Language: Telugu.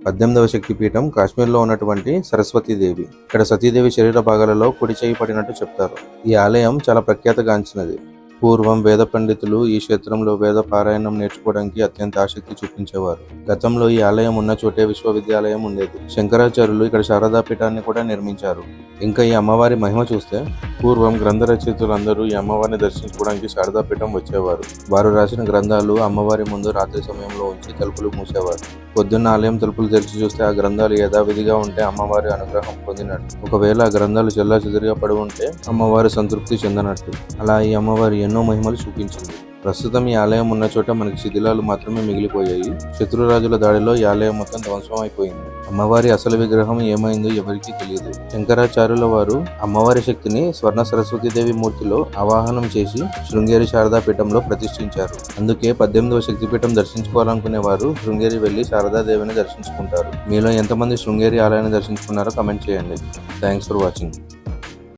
18వ శక్తిపీఠం కాశ్మీర్లో ఉన్నటువంటి సరస్వతీదేవి. ఇక్కడ సతీదేవి శరీర భాగాలలో కుడి చేయి పడినట్టు చెప్తారు. ఈ ఆలయం చాలా ప్రఖ్యాతగాంచినది. పూర్వం వేద పండితులు ఈ క్షేత్రంలో వేద పారాయణం నేర్చుకోవడానికి అత్యంత ఆసక్తి చూపించేవారు. గతంలో ఈ ఆలయం ఉన్న చోటే విశ్వవిద్యాలయం ఉండేది. శంకరాచార్యులు ఇక్కడ శారదాపీఠాన్ని కూడా నిర్మించారు. ఇంకా ఈ అమ్మవారి మహిమ చూస్తే, పూర్వం గ్రంథ రచయితులందరూ ఈ అమ్మవారిని దర్శించుకోవడానికి శారదాపీఠం వచ్చేవారు. వారు రాసిన గ్రంథాలు అమ్మవారి ముందు రాత్రి సమయంలో ఉంచి తలుపులు మూసేవారు. పొద్దున్న ఆలయం తలుపులు తెరిచి చూస్తే ఆ గ్రంథాలు యథావిధిగా ఉంటే అమ్మవారి అనుగ్రహం పొందినట్టు. ఒకవేళ ఆ గ్రంథాలు చెల్లా చెదురుగా పడి ఉంటే అమ్మవారి సంతృప్తి చెందనట్టు. అలా ఈ అమ్మవారి ఎన్నో మహిమలు చూపించింది. ప్రస్తుతం ఈ ఆలయం ఉన్న చోట మనకి శిథిలాలు మాత్రమే మిగిలిపోయాయి. శత్రురాజుల దాడిలో ఈ ఆలయం మొత్తం ధ్వంసం అయిపోయింది. అమ్మవారి అసలు విగ్రహం ఏమైందో ఎవరికీ తెలియదు. శంకరాచార్యుల వారు అమ్మవారి శక్తిని స్వర్ణ సరస్వతీదేవి మూర్తిలో ఆవాహనం చేసి శృంగేరి శారదాపీఠంలో ప్రతిష్ఠించారు. అందుకే 18వ శక్తిపీఠం దర్శించుకోవాలనుకునే వారు శృంగేరి వెళ్లి శారదాదేవిని దర్శించుకుంటారు. మీలో ఎంతమంది శృంగేరి ఆలయాన్ని దర్శించుకున్నారో కమెంట్ చేయండి. Thanks for watching.